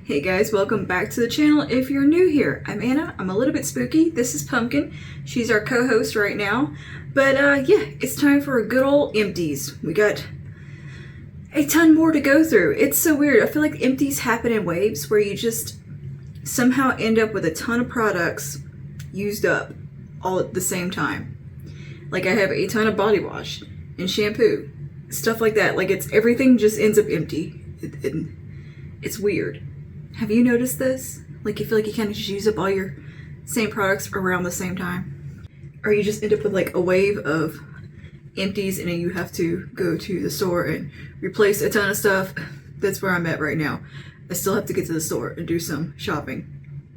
Hey guys, welcome back to the channel. If you're new here, I'm Anna. I'm a little bit spooky. This is Pumpkin. She's our co-host right now. But yeah, it's time for a good old empties. We got a ton more to go through. It's so weird. I feel like empties happen in waves where you just somehow end up with a ton of products used up all at the same time. Like I have a ton of body wash and shampoo, stuff like that. Like everything just ends up empty. It's weird. Have you noticed this? Like you feel like you kind of just use up all your same products around the same time? Or you just end up with like a wave of empties and then you have to go to the store and replace a ton of stuff. That's where I'm at right now. I still have to get to the store and do some shopping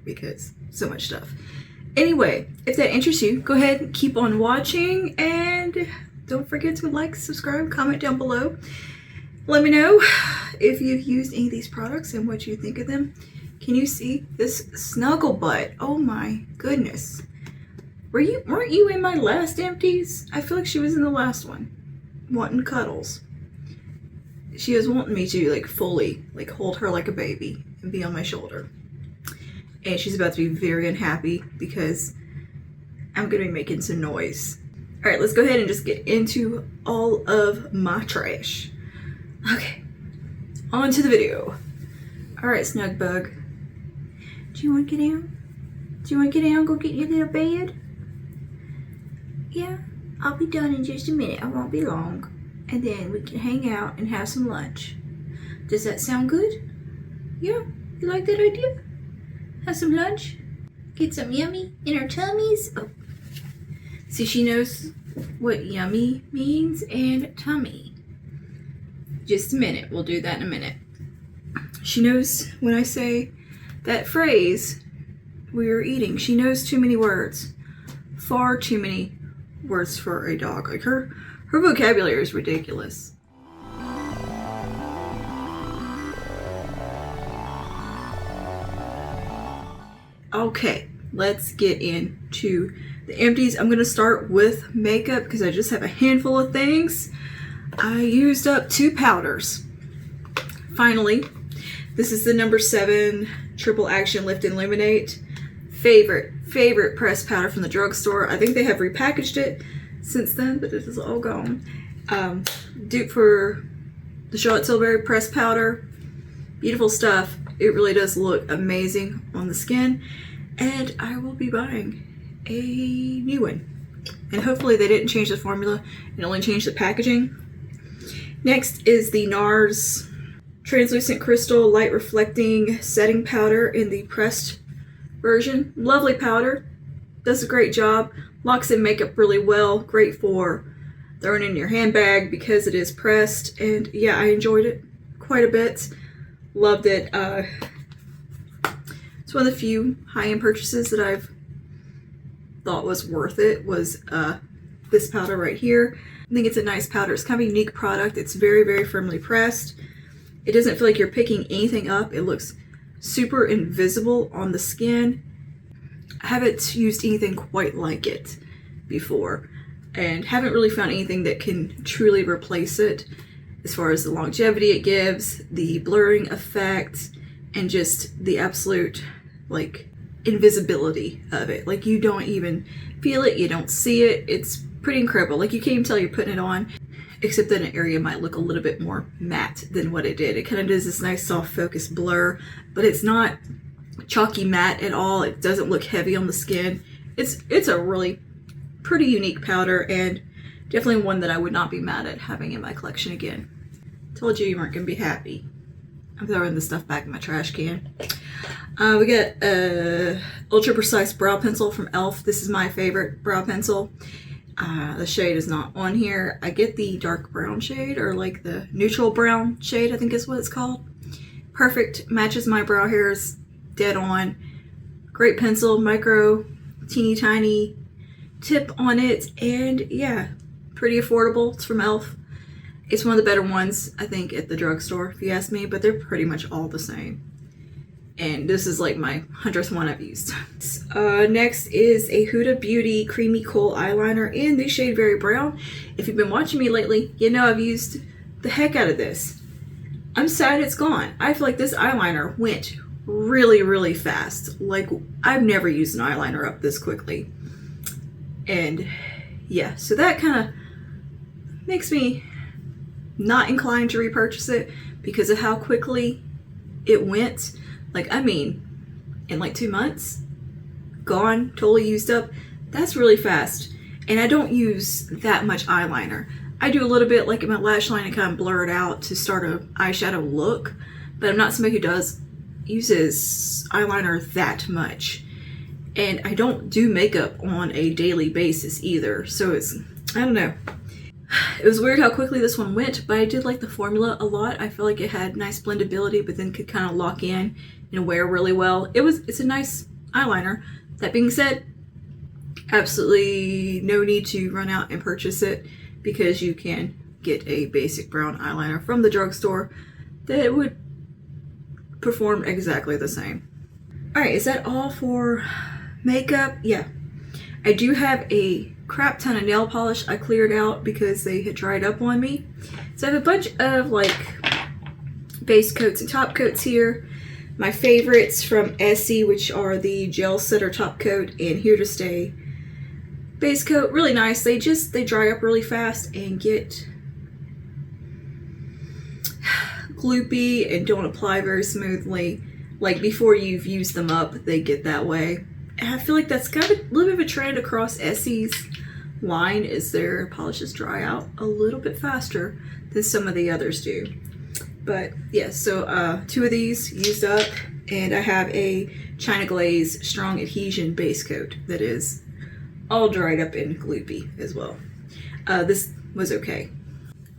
because so much stuff. Anyway, if that interests you, go ahead and keep on watching and don't forget to like, subscribe, comment down below. Let me know if you've used any of these products and what you think of them. Can you see this snuggle butt? Oh my goodness. Weren't you in my last empties? I feel like she was in the last one. Wanting cuddles. She was wanting me to like fully like hold her like a baby and be on my shoulder. And she's about to be very unhappy because I'm gonna be making some noise. All right, let's go ahead and just get into all of my trash. Okay, on to the video. All right, snug bug. Do you want to get down? Do you want to get down, go get your little bed? Yeah, I'll be done in just a minute. I won't be long. And then we can hang out and have some lunch. Does that sound good? Yeah, you like that idea? Have some lunch? Get some yummy in our tummies? Oh. See, she knows what yummy means and tummy. Just a minute, we'll do that in a minute. She knows when I say that phrase, we are eating. She knows too many words. Far too many words for a dog. Like her vocabulary is ridiculous. Okay, let's get into the empties. I'm gonna start with makeup because I just have a handful of things. I used up 2 powders. Finally, this is the number 7 Triple Action Lift and Illuminate. Favorite pressed powder from the drugstore. I think they have repackaged it since then, but it is all gone. Dupe for the Charlotte Tilbury pressed powder. Beautiful stuff. It really does look amazing on the skin. And I will be buying a new one. And hopefully they didn't change the formula and only changed the packaging. Next is the NARS Translucent Crystal Light Reflecting Setting Powder in the pressed version. Lovely powder. Does a great job. Locks in makeup really well. Great for throwing in your handbag because it is pressed. And yeah, I enjoyed it quite a bit. Loved it. It's one of the few high-end purchases that I've thought was worth it was this powder right here. I think it's a nice powder. It's kind of a unique product. It's very, very firmly pressed. It doesn't feel like you're picking anything up. It looks super invisible on the skin. I haven't used anything quite like it before and haven't really found anything that can truly replace it as far as the longevity it gives, the blurring effect, and just the absolute like invisibility of it. Like you don't even feel it, you don't see it. It's pretty incredible. Like you can't even tell you're putting it on, except that an area might look a little bit more matte than what it did. It kind of does this nice soft focus blur, but it's not chalky matte at all. It doesn't look heavy on the skin. It's a really pretty unique powder and definitely one that I would not be mad at having in my collection again. Told you you weren't gonna be happy. I'm throwing this stuff back in my trash can. We got a Ultra Precise Brow Pencil from e.l.f. This is my favorite brow pencil. The shade is not on here. I get the dark brown shade or like the neutral brown shade, I think is what it's called. Perfect, matches my brow hairs dead on. Great pencil, micro, teeny tiny tip on it, and yeah, pretty affordable. It's from e.l.f. It's one of the better ones, I think, at the drugstore, if you ask me, but they're pretty much all the same. And this is like my 100th one I've used. Next is a Huda Beauty Creamy Kohl Eyeliner in the shade Very Brown. If you've been watching me lately, you know I've used the heck out of this. I'm sad it's gone. I feel like this eyeliner went really, really fast. Like, I've never used an eyeliner up this quickly. And yeah, so that kind of makes me not inclined to repurchase it because of how quickly it went. Like, I mean, in like 2 months, gone, totally used up. That's really fast. And I don't use that much eyeliner. I do a little bit like in my lash line and kind of blur it out to start a eyeshadow look, but I'm not somebody who uses eyeliner that much. And I don't do makeup on a daily basis either, so it's, I don't know. It was weird how quickly this one went, but I did like the formula a lot. I feel like it had nice blendability, but then could kind of lock in and wear really well. It's a nice eyeliner. That being said, absolutely no need to run out and purchase it because you can get a basic brown eyeliner from the drugstore that would perform exactly the same. Alright, is that all for makeup? Yeah. I do have a crap ton of nail polish I cleared out because they had dried up on me. So I have a bunch of like base coats and top coats here. My favorites from Essie, which are the Gel Setter top coat and Here to Stay base coat. Really nice. They dry up really fast and get gloopy and don't apply very smoothly. Like before you've used them up, they get that way. And I feel like that's kind of a little bit of a trend across Essie's line, is their polishes dry out a little bit faster than some of the others do. But yeah, so 2 of these used up, and I have a China Glaze Strong Adhesion base coat that is all dried up and gloopy as well. This was okay.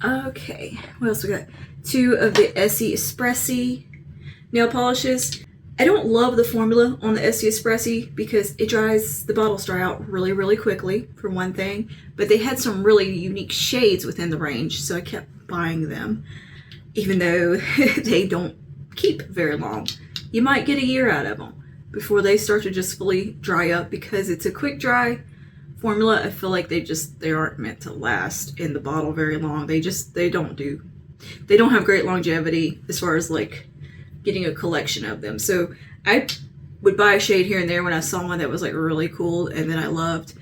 Okay, what else we got? 2 of the Essie Espressi nail polishes. I don't love the formula on the Essie Espressi because the bottles dry out really, really quickly, for one thing. But they had some really unique shades within the range, so I kept buying them, even though they don't keep very long. You might get a year out of them before they start to just fully dry up because it's a quick dry formula. I feel like they aren't meant to last in the bottle very long. They don't have great longevity as far as like getting a collection of them. So I would buy a shade here and there when I saw one that was like really cool, and then I loved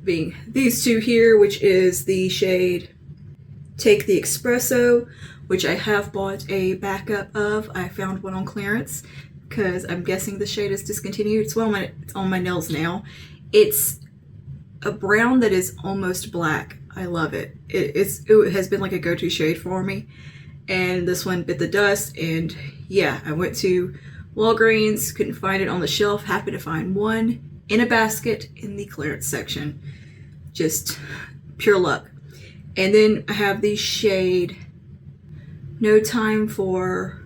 being these 2 here, which is the shade Take the Espresso, which I have bought a backup of. I found one on clearance because I'm guessing the shade is discontinued. It's on my nails now. It's a brown that is almost black. I love it. It has been like a go-to shade for me. And this one bit the dust, and yeah, I went to Walgreens, couldn't find it on the shelf, happened to find one in a basket in the clearance section. Just pure luck. And then I have the shade No Time for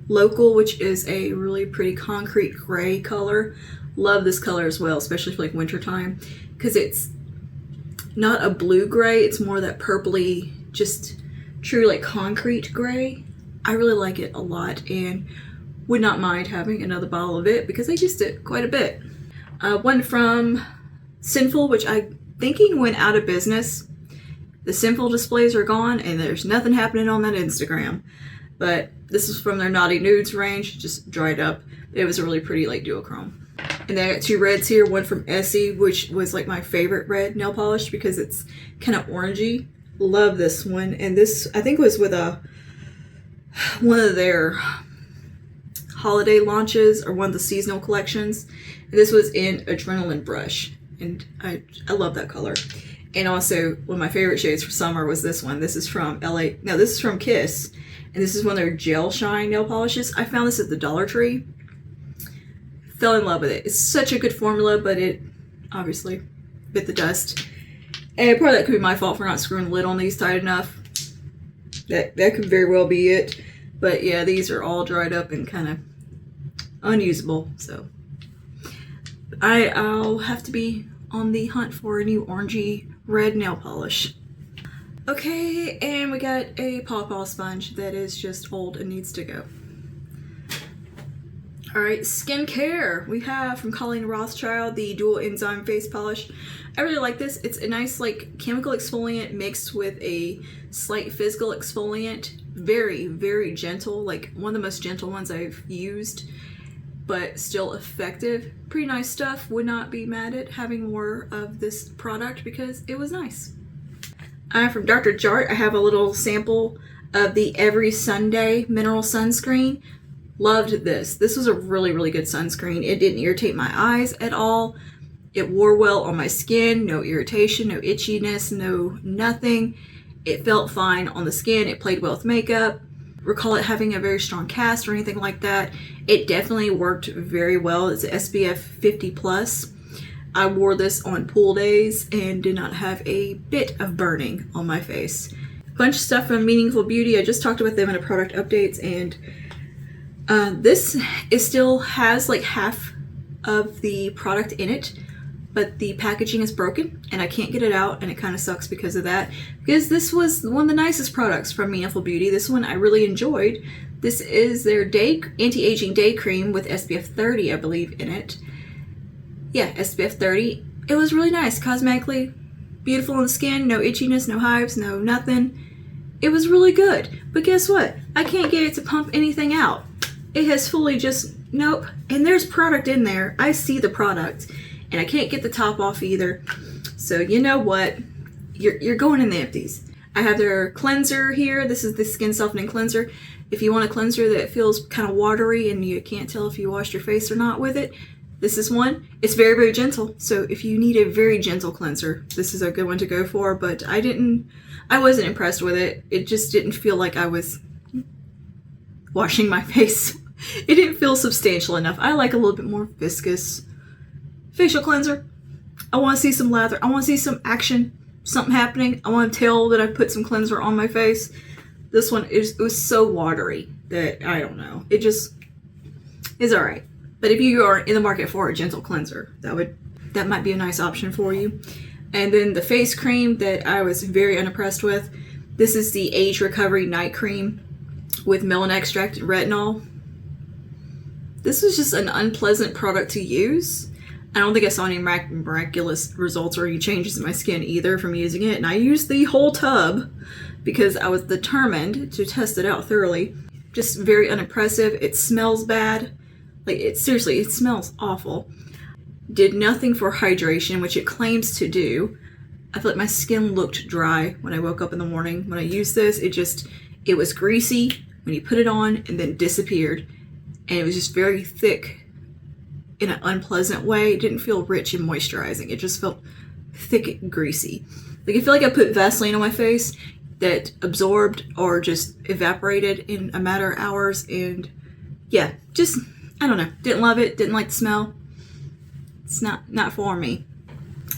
Local, which is a really pretty concrete gray color. Love this color as well, especially for like wintertime, because it's not a blue gray, it's more that purpley, just true like concrete gray. I really like it a lot and would not mind having another bottle of it because I used it quite a bit. One from Sinful, which I'm thinking went out of business. The Sinful displays are gone and there's nothing happening on that Instagram. But this is from their Naughty Nudes range, just dried up. It was a really pretty like duochrome. And then I got 2 reds here, one from Essie, which was like my favorite red nail polish because it's kind of orangey. Love this one. And this, I think, was with one of their holiday launches or one of the seasonal collections. And this was in Adrenaline Brush. And I love that color. And also, one of my favorite shades for summer was this one. This is from this is from Kiss. And this is one of their Gel Shine nail polishes. I found this at the Dollar Tree. Fell in love with it. It's such a good formula, but it obviously bit the dust. And part of that could be my fault for not screwing the lid on these tight enough. That could very well be it. But yeah, these are all dried up and kind of unusable. So I'll have to be on the hunt for a new orangey red nail polish. Okay, and we got a pawpaw sponge that is just old and needs to go. Alright, skincare. We have from Colleen Rothschild the Dual Enzyme Face Polish. I really like this. It's a nice like chemical exfoliant mixed with a slight physical exfoliant. Very, very gentle. Like one of the most gentle ones I've used. but still effective. Pretty nice stuff. Would not be mad at having more of this product because it was nice. From Dr. Jart, I have a little sample of the Every Sunday Mineral Sunscreen. Loved this. This was a really, really good sunscreen. It didn't irritate my eyes at all. It wore well on my skin. No irritation, no itchiness, no nothing. It felt fine on the skin. It played well with makeup. Recall it having a very strong cast or anything like that. It definitely worked very well. It's SPF 50 plus. I wore this on pool days and did not have a bit of burning on my face. Bunch of stuff from Meaningful Beauty. I just talked about them in a product updates, and this still has like half of the product in it, but the packaging is broken and I can't get it out, and it kind of sucks because of that, because this was one of the nicest products from Meaningful Beauty. This one I really enjoyed. This is their anti-aging day cream with SPF 30, I believe, in it. Yeah, SPF 30. It was really nice. Cosmetically beautiful on the skin. No itchiness, no hives, no nothing. It was really good. But guess what? I can't get it to pump anything out. It has fully just, nope. And there's product in there. I see the product. And I can't get the top off either. So you know what? You're going in the Empties. I have their cleanser here. This is the skin softening cleanser. If you want a cleanser that feels kind of watery and you can't tell if you washed your face or not with it, this is one. It's very, very gentle. So if you need a very gentle cleanser, this is a good one to go for. But I wasn't impressed with it. It just didn't feel like I was washing my face. It didn't feel substantial enough. I like a little bit more viscous facial cleanser. I want to see some lather. I want to see some action, something happening. I want to tell that I put some cleanser on my face. This one it was so watery that I don't know. It just is all right. But if you are in the market for a gentle cleanser, that might be a nice option for you. And then the face cream that I was very unimpressed with. This is the Age Recovery Night Cream with melon extract and retinol. This was just an unpleasant product to use. I don't think I saw any miraculous results or any changes in my skin either from using it. And I used the whole tub because I was determined to test it out thoroughly. Just very unimpressive. It smells bad. Like, seriously, it smells awful. Did nothing for hydration, which it claims to do. I feel like my skin looked dry when I woke up in the morning. When I used this, it was greasy when you put it on and then disappeared. And it was just very thick in an unpleasant way. It didn't feel rich and moisturizing. It just felt thick and greasy. Like, I feel like I put Vaseline on my face that absorbed or just evaporated in a matter of hours. And yeah, just, I don't know. Didn't love it. Didn't like the smell. It's not for me.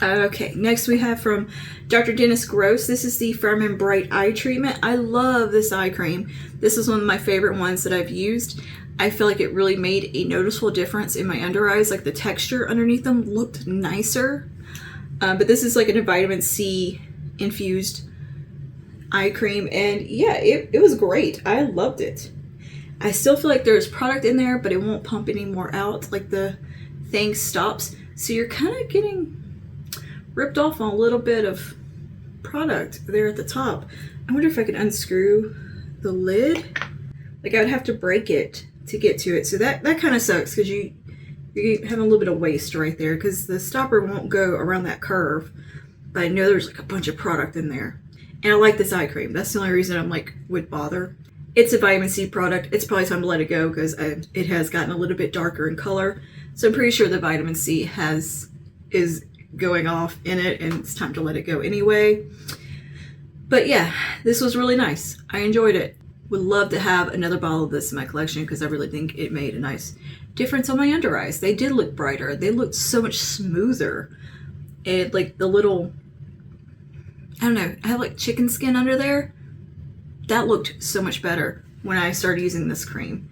Okay, next we have from Dr. Dennis Gross. This is the Firm and Bright Eye Treatment. I love this eye cream. This is one of my favorite ones that I've used. I feel like it really made a noticeable difference in my under eyes. Like, the texture underneath them looked nicer. But this is like a vitamin C infused eye cream. And yeah, it was great. I loved it. I still feel like there's product in there, but it won't pump any more out. Like, the thing stops. So you're kind of getting ripped off on a little bit of product there at the top. I wonder if I could unscrew the lid. Like, I would have to break it to get to it. So that kind of sucks because you have a little bit of waste right there because the stopper won't go around that curve. But I know there's like a bunch of product in there. And I like this eye cream. That's the only reason I'm like, would bother. It's a vitamin C product. It's probably time to let it go because it has gotten a little bit darker in color. So I'm pretty sure the vitamin C is going off in it and it's time to let it go anyway. But yeah, this was really nice. I enjoyed it. Would love to have another bottle of this in my collection because I really think it made a nice difference on my under eyes. They did look brighter. They looked so much smoother. And like the little, I don't know, I have like chicken skin under there. That looked so much better when I started using this cream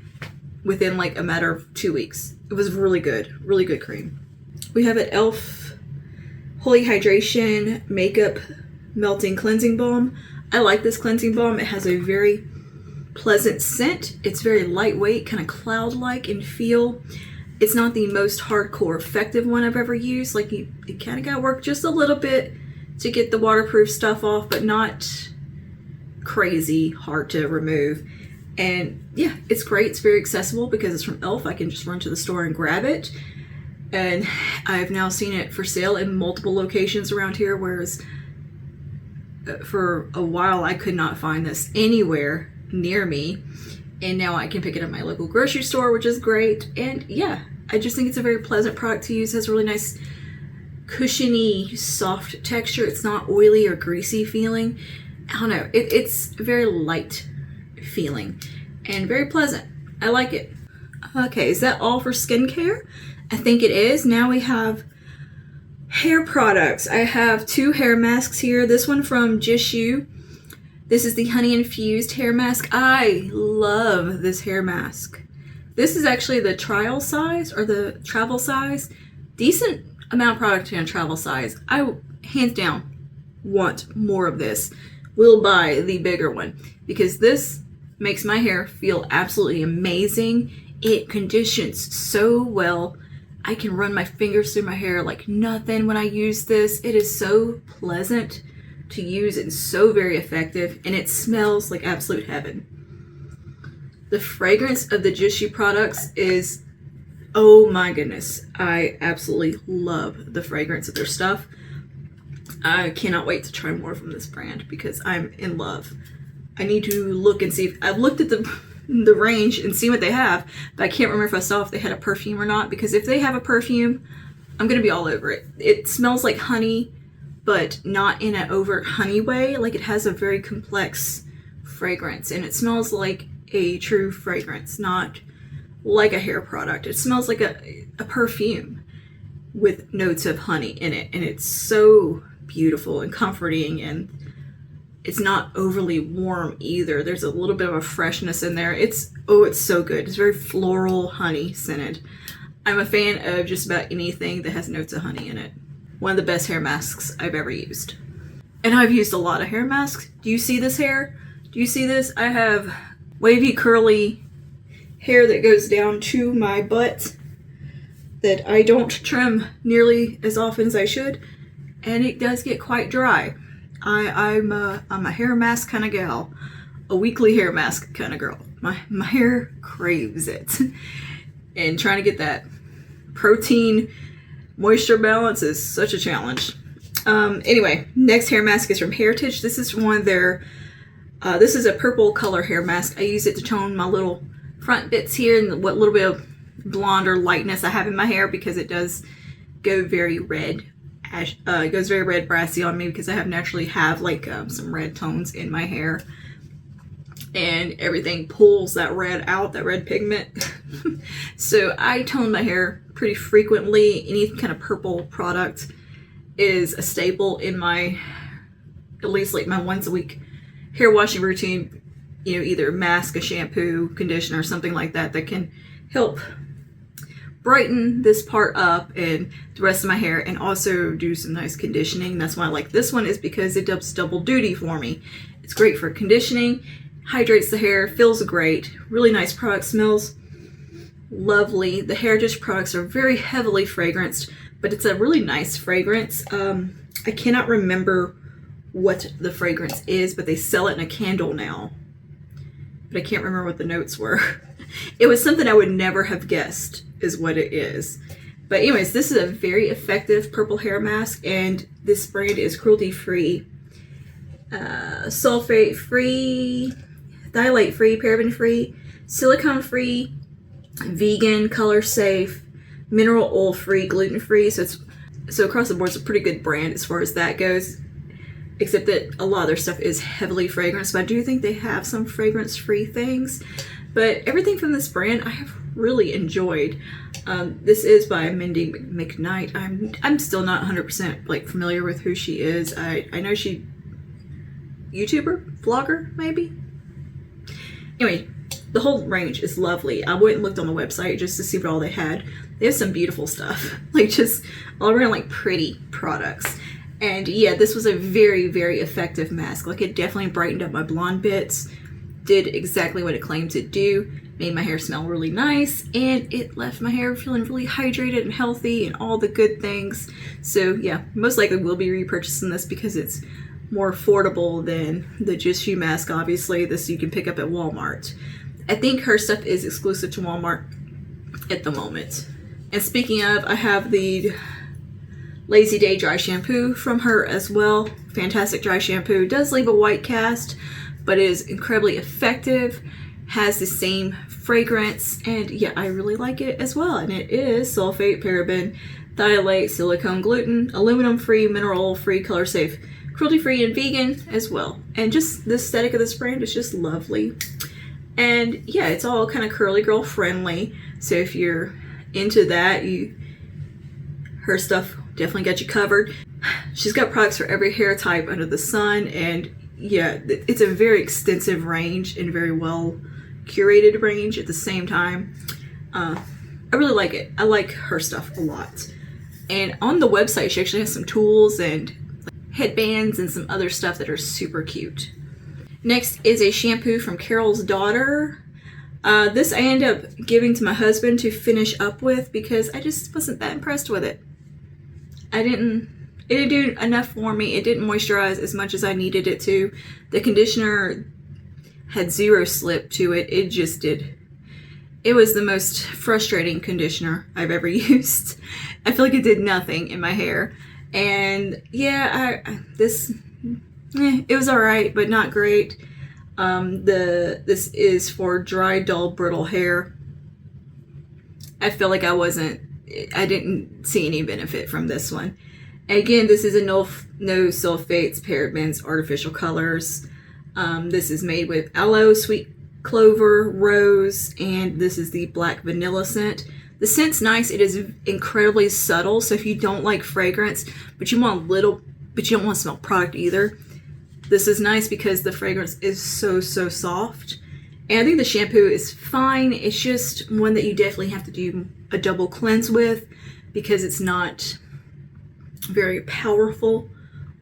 within like a matter of 2 weeks. It was really good cream. We have an e.l.f. Holy Hydration Makeup Melting Cleansing Balm. I like this cleansing balm. It has a very pleasant scent. It's very lightweight, kind of cloud-like in feel. It's not the most hardcore effective one I've ever used. Like, it kind of got to work just a little bit to get the waterproof stuff off, but not crazy hard to remove. And yeah, it's great. It's very accessible because it's from e.l.f. I can just run to the store and grab it. And I've now seen it for sale in multiple locations around here, whereas for a while I could not find this anywhere near me. And now I can pick it up at my local grocery store, which is great. And yeah, I just think it's a very pleasant product to use. It has a really nice cushiony, soft texture. It's not oily or greasy feeling. I don't know. It's very light feeling and very pleasant. I like it. Okay, is that all for skincare? I think it is. Now we have hair products. I have 2 hair masks here. This one from Jishu. This is the honey infused hair mask. I love this hair mask. This is actually the trial size or the travel size. Decent amount of product in travel size. I hands down want more of this. Will buy the bigger one because this makes my hair feel absolutely amazing. It conditions so well. I can run my fingers through my hair like nothing when I use this. It is so pleasant to use and so very effective, and it smells like absolute heaven. The fragrance of the Jishu products is, oh my goodness, I absolutely love the fragrance of their stuff. I cannot wait to try more from this brand because I'm in love. I need to look and see if I've looked at the range and see what they have, but I can't remember if I saw if they had a perfume or not, because if they have a perfume, I'm gonna be all over it. It smells like honey, but not in an overt honey way. Like, it has a very complex fragrance, and it smells like a true fragrance, not like a hair product. It smells like a perfume with notes of honey in it, and it's so beautiful and comforting, and it's not overly warm either. There's a little bit of a freshness in there. It's so good. It's very floral, honey scented. I'm a fan of just about anything that has notes of honey in it. One of the best hair masks I've ever used. And I've used a lot of hair masks. Do you see this hair? Do you see this? I have wavy, curly hair that goes down to my butt that I don't trim nearly as often as I should. And it does get quite dry. I'm a hair mask kind of gal, a weekly hair mask kind of girl. My hair craves it, and trying to get that protein moisture balance is such a challenge. Anyway, next hair mask is from Heritage. This is one of their, this is a purple color hair mask. I use it to tone my little front bits here and what little bit of blonde or lightness I have in my hair, because it does go very red. It goes very red brassy on me because I naturally have like some red tones in my hair, and everything pulls that red out, that red pigment. So I tone my hair pretty frequently. Any kind of purple product is a staple in my, at least like my once a week hair washing routine. You know, either mask, a shampoo, conditioner, something like that that can help brighten this part up and the rest of my hair, and also do some nice conditioning. That's why I like this one, is because it does double duty for me. It's great for conditioning, hydrates the hair, feels great, really nice product, smells lovely. The Heritage products are very heavily fragranced, but it's a really nice fragrance. I cannot remember what the fragrance is, but they sell it in a candle now, but I can't remember what the notes were. It was something I would never have guessed is what it is. But anyways, this is a very effective purple hair mask, and this brand is cruelty-free, sulfate-free, phthalate-free, paraben-free, silicone-free, vegan, color-safe, mineral oil-free, gluten-free. So across the board, it's a pretty good brand as far as that goes, except that a lot of their stuff is heavily fragranced. But I do think they have some fragrance-free things. But everything from this brand I have really enjoyed. This is by Mindy McKnight. I'm still not 100% like familiar with who she is. I know she YouTuber, vlogger maybe. Anyway, the whole range is lovely. I went and looked on the website just to see what all they had. They have some beautiful stuff, like just all around like pretty products. And yeah, this was a very, very effective mask. Like, it definitely brightened up my blonde bits, did exactly what it claimed to do, made my hair smell really nice, and it left my hair feeling really hydrated and healthy and all the good things. So yeah, most likely we'll be repurchasing this because it's more affordable than the Jishu mask. Obviously, this you can pick up at Walmart. I think her stuff is exclusive to Walmart at the moment. And speaking of, I have the Lazy Day dry shampoo from her as well. Fantastic dry shampoo. It does leave a white cast, but it is incredibly effective. Has the same fragrance, and yeah, I really like it as well. And it is sulfate, paraben, phthalate, silicone, gluten, aluminum free, mineral free, color safe, cruelty free, and vegan as well. And just the aesthetic of this brand is just lovely. And yeah, it's all kind of curly girl friendly. So if you're into that, her stuff definitely got you covered. She's got products for every hair type under the sun, and yeah, it's a very extensive range and very well curated range at the same time. I really like it. I like her stuff a lot. And on the website, she actually has some tools and headbands and some other stuff that are super cute. Next is a shampoo from Carol's Daughter. This I ended up giving to my husband to finish up with because I just wasn't that impressed with it. It didn't do enough for me. It didn't moisturize as much as I needed it to. The conditioner had zero slip to it. It just did. It was the most frustrating conditioner I've ever used. I feel like it did nothing in my hair. And yeah, it was alright, but not great. This is for dry, dull, brittle hair. I feel like I didn't see any benefit from this one. Again, this is a no sulfates, parabens, artificial colors. This is made with aloe, sweet clover, rose, and this is the black vanilla scent. The scent's nice. It is incredibly subtle, so if you don't like fragrance, but you want but you don't want to smell product either, this is nice because the fragrance is so soft. And I think the shampoo is fine. It's just one that you definitely have to do a double cleanse with because it's not very powerful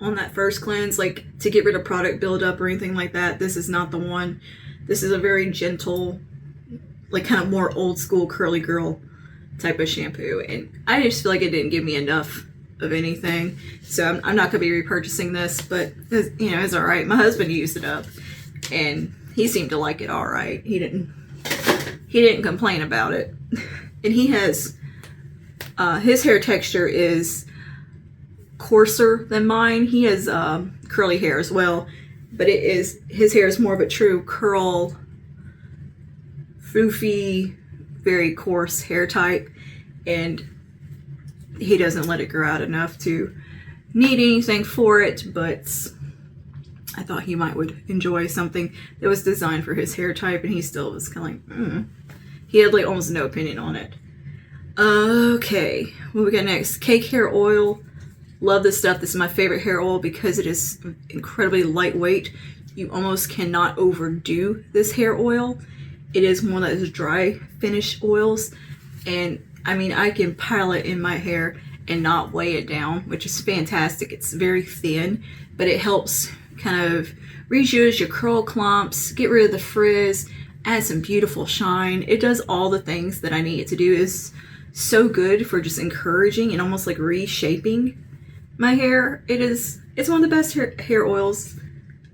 on that first cleanse, like to get rid of product buildup or anything like that. This is not the one. This is a very gentle, like kind of more old school curly girl type of shampoo, and I just feel like it didn't give me enough of anything, so I'm not gonna be repurchasing this. But it's all right. My husband used it up and he seemed to like it all right. He didn't complain about it. And he has his hair texture is coarser than mine. He has curly hair as well, but his hair is more of a true curl, foofy, very coarse hair type, and he doesn't let it grow out enough to need anything for it. But I thought he would enjoy something that was designed for his hair type, and he still was kind of like, He had like almost no opinion on it. Okay, what we got next? Cake hair oil. Love this stuff. This is my favorite hair oil because it is incredibly lightweight. You almost cannot overdo this hair oil. It is one of those dry finish oils, and I mean, I can pile it in my hair and not weigh it down, which is fantastic. It's very thin, but it helps kind of reduce your curl clumps, get rid of the frizz, add some beautiful shine. It does all the things that I need it to do. It's so good for just encouraging and almost like reshaping my hair. It's one of the best hair oils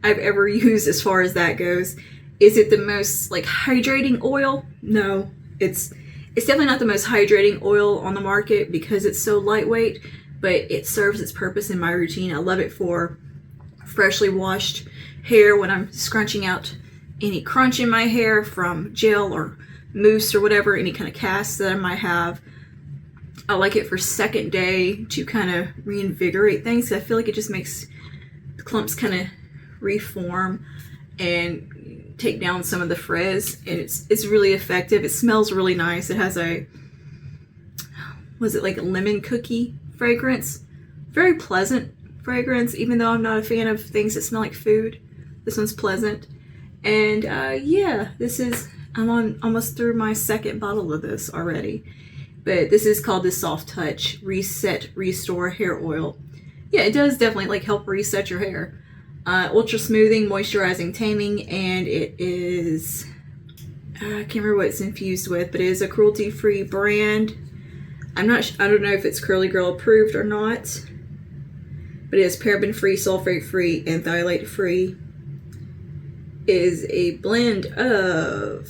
I've ever used as far as that goes. Is it the most like hydrating oil? No, it's definitely not the most hydrating oil on the market because it's so lightweight, but it serves its purpose in my routine. I love it for freshly washed hair when I'm scrunching out any crunch in my hair from gel or mousse or whatever, any kind of cast that I might have. I like it for second day to kind of reinvigorate things. I feel like it just makes the clumps kind of reform and take down some of the frizz, and it's really effective. It smells really nice. It has a, was it like a lemon cookie fragrance? Very pleasant fragrance, even though I'm not a fan of things that smell like food. This one's pleasant. And yeah, I'm almost through my second bottle of this already. But this is called the Soft Touch Reset Restore Hair Oil. Yeah, it does definitely like help reset your hair. Ultra smoothing, moisturizing, taming, and it is, I can't remember what it's infused with, but it is a cruelty-free brand. I don't know if it's Curly Girl approved or not, but it is paraben-free, sulfate-free, and phthalate-free. It is a blend of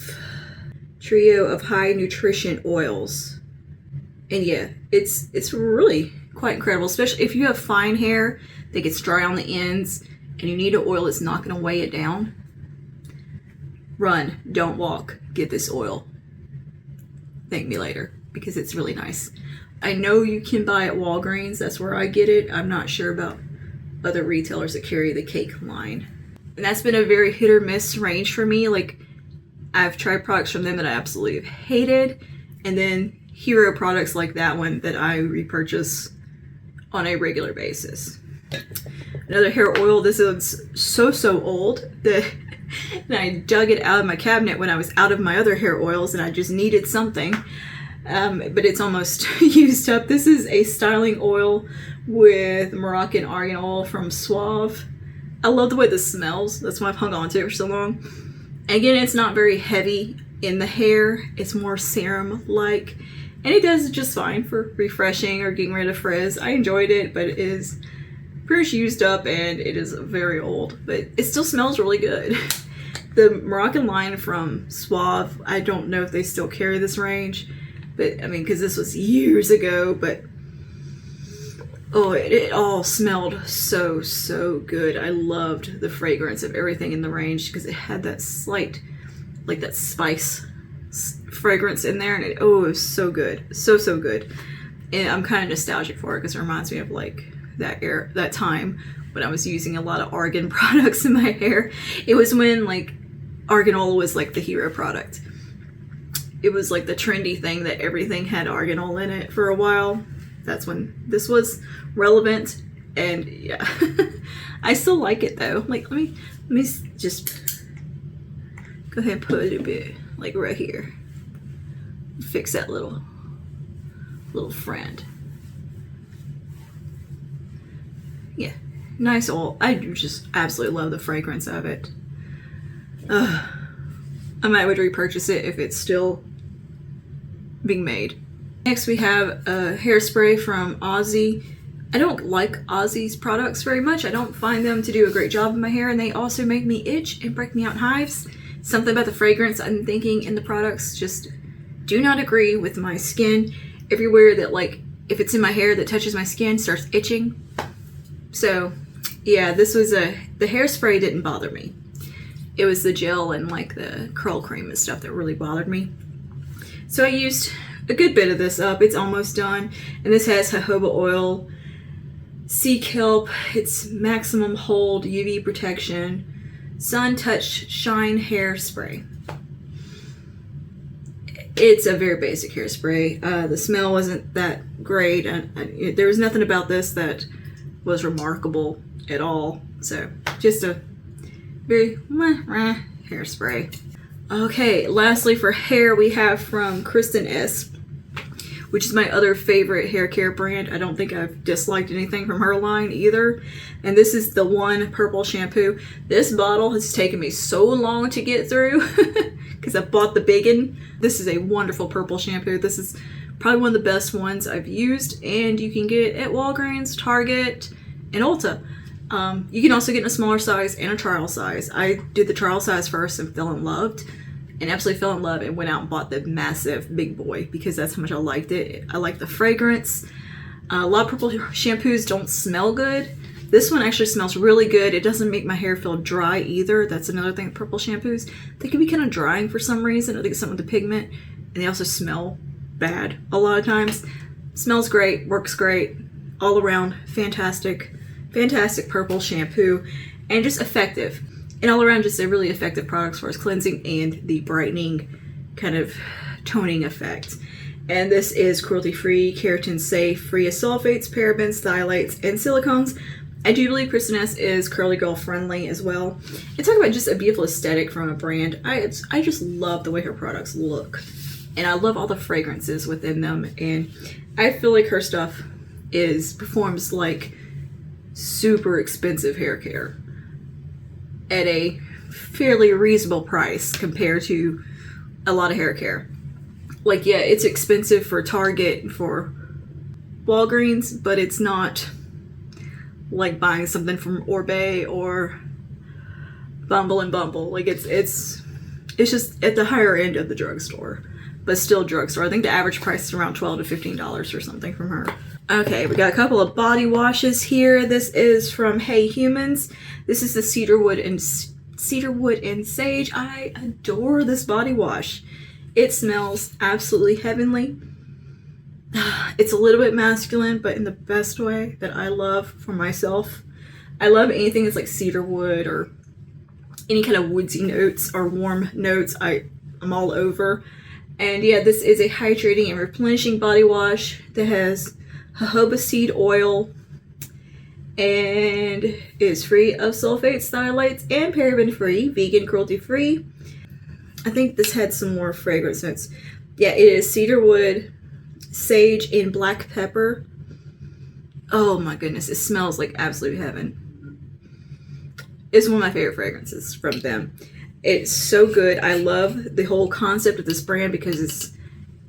trio of high nutrition oils. And yeah, it's really quite incredible, especially if you have fine hair that gets dry on the ends and you need an oil that's not going to weigh it down. Run, don't walk, get this oil. Thank me later, because it's really nice. I know you can buy at Walgreens, that's where I get it. I'm not sure about other retailers that carry the cake line. And that's been a very hit or miss range for me. Like, I've tried products from them that I absolutely have hated, and then hero products like that one that I repurchase on a regular basis. Another hair oil, this is so old that and I dug it out of my cabinet when I was out of my other hair oils and I just needed something. But it's almost used up. This is a styling oil with Moroccan argan oil from Suave. I love the way this smells. That's why I've hung on to it for so long. Again, it's not very heavy in the hair. It's more serum-like. And it does just fine for refreshing or getting rid of frizz. I enjoyed it, but it is pretty much used up and it is very old. But it still smells really good. The Moroccan line from Suave, I don't know if they still carry this range. But, I mean, because this was years ago, but oh, it all smelled so good. I loved the fragrance of everything in the range because it had that slight, like that spice fragrance in there, and it was so good, so good. And I'm kind of nostalgic for it because it reminds me of like that time when I was using a lot of argan products in my hair. It was when like argan oil was like the hero product. It was like the trendy thing that everything had argan oil in it for a while. That's when this was relevant, and yeah. I still like it though. Like, let me just go ahead and put a little bit like right here. Fix that little friend. Yeah, nice oil. I just absolutely love the fragrance of it. I might would repurchase it if it's still being made. Next we have a hairspray from Aussie. I don't like Aussie's products very much. I don't find them to do a great job in my hair, and they also make me itch and break me out in hives. Something about the fragrance I'm thinking in the products just do not agree with my skin. Everywhere that, like, if it's in my hair that touches my skin starts itching. So yeah, this was the hairspray didn't bother me. It was the gel and like the curl cream and stuff that really bothered me. So I used a good bit of this up. It's almost done. And this has jojoba oil, sea kelp, it's maximum hold, UV protection, sun touch shine hairspray. It's a very basic hairspray. The smell wasn't that great. There was nothing about this that was remarkable at all. So just a very hairspray. Okay, lastly for hair we have from Kristen S, which is my other favorite hair care brand. I don't think I've disliked anything from her line either. And this is the One Purple Shampoo. This bottle has taken me so long to get through because I bought the big one. This is a wonderful purple shampoo. This is probably one of the best ones I've used, and you can get it at Walgreens, Target, and Ulta. You can also get in a smaller size and a trial size. I did the trial size first and absolutely fell in love and went out and bought the massive big boy because that's how much I liked it. I like the fragrance. A lot of purple shampoos don't smell good. This one actually smells really good. It doesn't make my hair feel dry either. That's another thing with purple shampoos. They can be kind of drying for some reason. I think it's something with the pigment, and they also smell bad a lot of times. Smells great, works great, all around fantastic purple shampoo, and just effective. And all around just a really effective product as far as cleansing and the brightening kind of toning effect. And this is cruelty-free, keratin-safe, free of sulfates, parabens, phthalates, and silicones. I do believe Kristen S is curly girl friendly as well. And talk about just a beautiful aesthetic from a brand. I just love the way her products look. And I love all the fragrances within them. And I feel like her stuff performs like super expensive hair care at a fairly reasonable price compared to a lot of hair care. Like, yeah, it's expensive for Target and for Walgreens, but it's not like buying something from Orbe or Bumble and Bumble. Like, it's It's just at the higher end of the drugstore, but still drugstore. I think the average price is around $12 to $15 or something from her. Okay, we got a couple of body washes here. This is from Hey Humans. This is the cedarwood and sage. I adore this body wash. It smells absolutely heavenly. It's a little bit masculine, but in the best way that I love for myself. I love anything that's like cedarwood or any kind of woodsy notes or warm notes. I'm all over. And yeah, this is a hydrating and replenishing body wash that has jojoba seed oil and is free of sulfates, phthalates, and paraben free, vegan, cruelty free. I think this had some more fragrance notes. Yeah, it is cedarwood, sage, and black pepper. Oh my goodness, it smells like absolute heaven. It's one of my favorite fragrances from them. It's so good. I love the whole concept of this brand because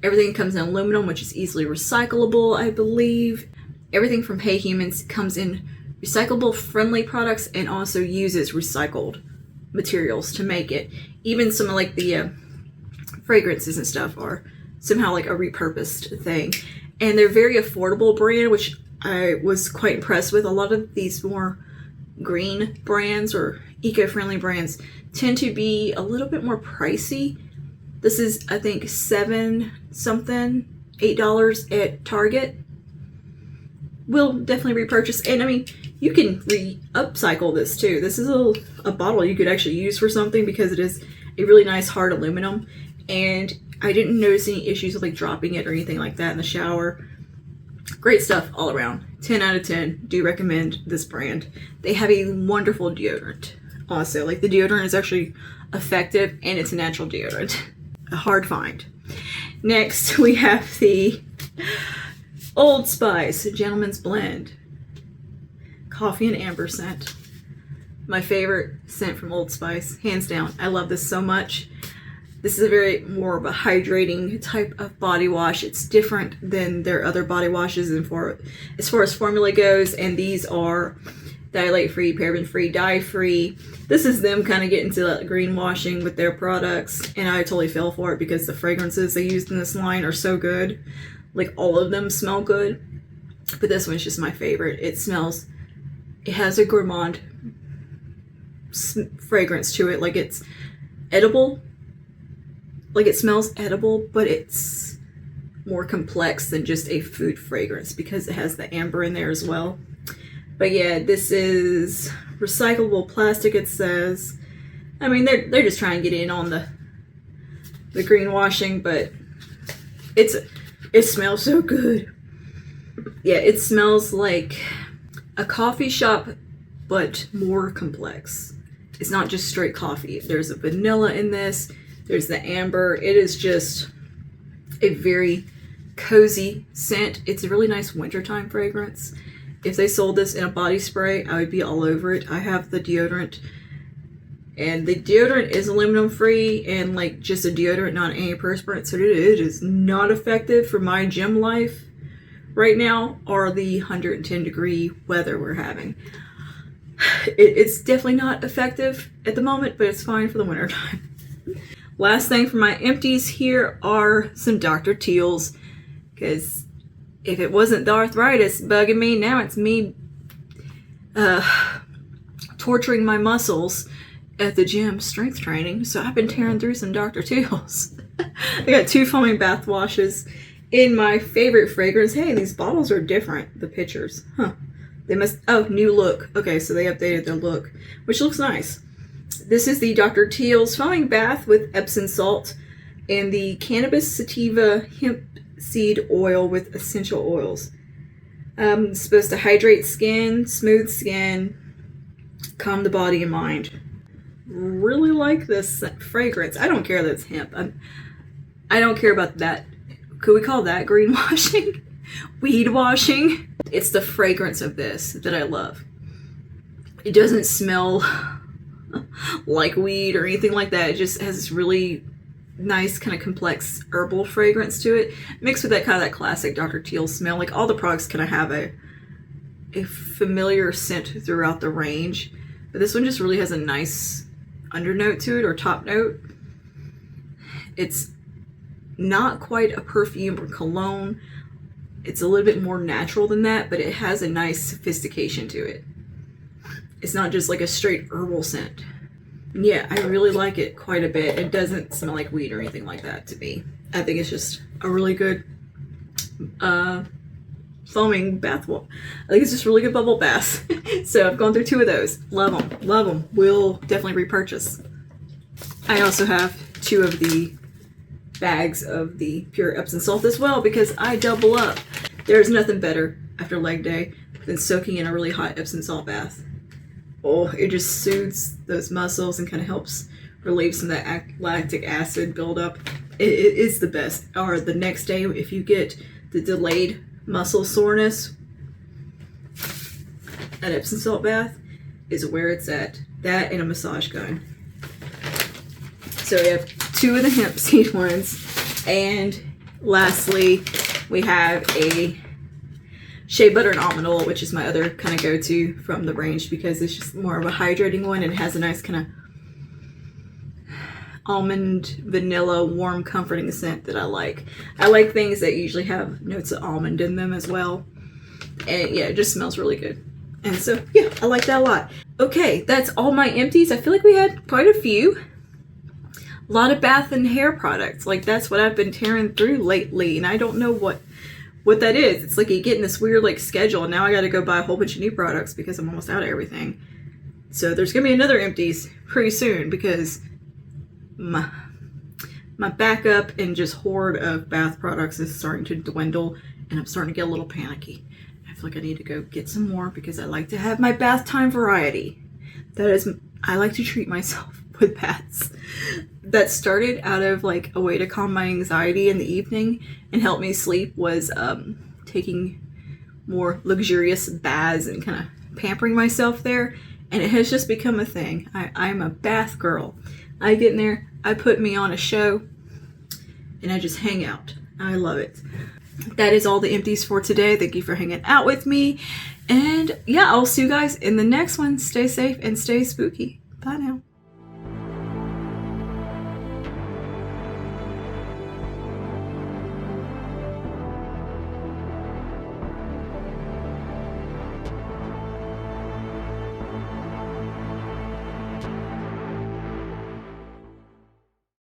everything comes in aluminum, which is easily recyclable, I believe. Everything from Hey Humans comes in recyclable friendly products and also uses recycled materials to make it. Even some of like the fragrances and stuff are somehow like a repurposed thing. And they're very affordable brand, which I was quite impressed with. A lot of these more green brands or eco-friendly brands tend to be a little bit more pricey. This is, I think, $7 something, $8 at Target. We'll definitely repurchase. And I mean, you can upcycle this too. This is a bottle you could actually use for something because it is a really nice hard aluminum. And I didn't notice any issues with like dropping it or anything like that in the shower. Great stuff all around. 10 out of 10. Do recommend this brand. They have a wonderful deodorant. Also, like the deodorant is actually effective and it's a natural deodorant. A hard find. Next, we have the Old Spice Gentleman's Blend Coffee and Amber scent. My favorite scent from Old Spice, hands down. I love this so much. This is a very more of a hydrating type of body wash. It's different than their other body washes and as far as formula goes, and these are phthalate free, paraben free, dye free. This is them kind of getting to that greenwashing with their products, and I totally fell for it because the fragrances they used in this line are so good. Like all of them smell good, but this one's just my favorite. It has a gourmand fragrance to it, like it's edible. Like it smells edible, but it's more complex than just a food fragrance because it has the amber in there as well. But yeah, this is recyclable plastic, it says. I mean, they're just trying to get in on the greenwashing, but it smells so good. Yeah, it smells like a coffee shop, but more complex. It's not just straight coffee. There's a vanilla in this. There's the amber. It is just a very cozy scent. It's a really nice wintertime fragrance. If they sold this in a body spray, I would be all over it. I have the deodorant, and the deodorant is aluminum free and like just a deodorant, not antiperspirant. So it is not effective for my gym life right now or the 110 degree weather we're having. It's definitely not effective at the moment, but it's fine for the winter time. Last thing for my empties here are some Dr. Teal's, because if it wasn't the arthritis bugging me, now it's me torturing my muscles at the gym strength training. So I've been tearing through some Dr. Teal's. I got 2 foaming bath washes in my favorite fragrance. Hey, these bottles are different, the pictures. Huh. They must, new look. Okay, so they updated their look, which looks nice. This is the Dr. Teal's foaming bath with Epsom salt and the cannabis sativa hemp seed oil with essential oils. It's supposed to hydrate skin, smooth skin, calm the body and mind. Really like this fragrance. I don't care that it's hemp. I don't care about that. Could we call that greenwashing? Weed washing? It's the fragrance of this that I love. It doesn't smell like weed or anything like that. It just has this really nice kind of complex herbal fragrance to it, mixed with that kind of that classic Dr. Teal smell. Like all the products kind of have a familiar scent throughout the range, but this one just really has a nice undernote to it, or top note. It's not quite a perfume or cologne. It's a little bit more natural than that, but it has a nice sophistication to it. It's not just like a straight herbal scent. Yeah, I really like it quite a bit. It doesn't smell like weed or anything like that to me. I think it's just a really good foaming bath. I think it's just really good bubble baths. So I've gone through 2 of those. Love them. Love them. Will definitely repurchase. I also have 2 of the bags of the pure Epsom salt as well because I double up. There's nothing better after leg day than soaking in a really hot Epsom salt bath. Oh, it just soothes those muscles and kind of helps relieve some of that lactic acid buildup. It is the best. Or the next day, if you get the delayed muscle soreness, an Epsom salt bath is where it's at. That and a massage gun. So we have 2 of the hemp seed ones. And lastly, we have a shea butter and almond oil, which is my other kind of go-to from the range because it's just more of a hydrating one and has a nice kind of almond, vanilla, warm, comforting scent that I like. I like things that usually have notes of almond in them as well. And yeah, it just smells really good. And so, yeah, I like that a lot. Okay, that's all my empties. I feel like we had quite a few. A lot of bath and hair products. Like, that's what I've been tearing through lately, and I don't know what that is. It's like you get in this weird like schedule, and now I got to go buy a whole bunch of new products because I'm almost out of everything. So there's gonna be another empties pretty soon because my backup and just hoard of bath products is starting to dwindle, and I'm starting to get a little panicky. I feel like I need to go get some more because I like to have my bath time variety. I like to treat myself with baths. That started out of like a way to calm my anxiety in the evening and help me sleep was taking more luxurious baths and kind of pampering myself there, and it has just become a thing. I'm a bath girl. I get in there, I put me on a show, and I just hang out. I love it. That is all the empties for today. Thank you for hanging out with me, and yeah, I'll see you guys in the next one. Stay safe and stay spooky. Bye now.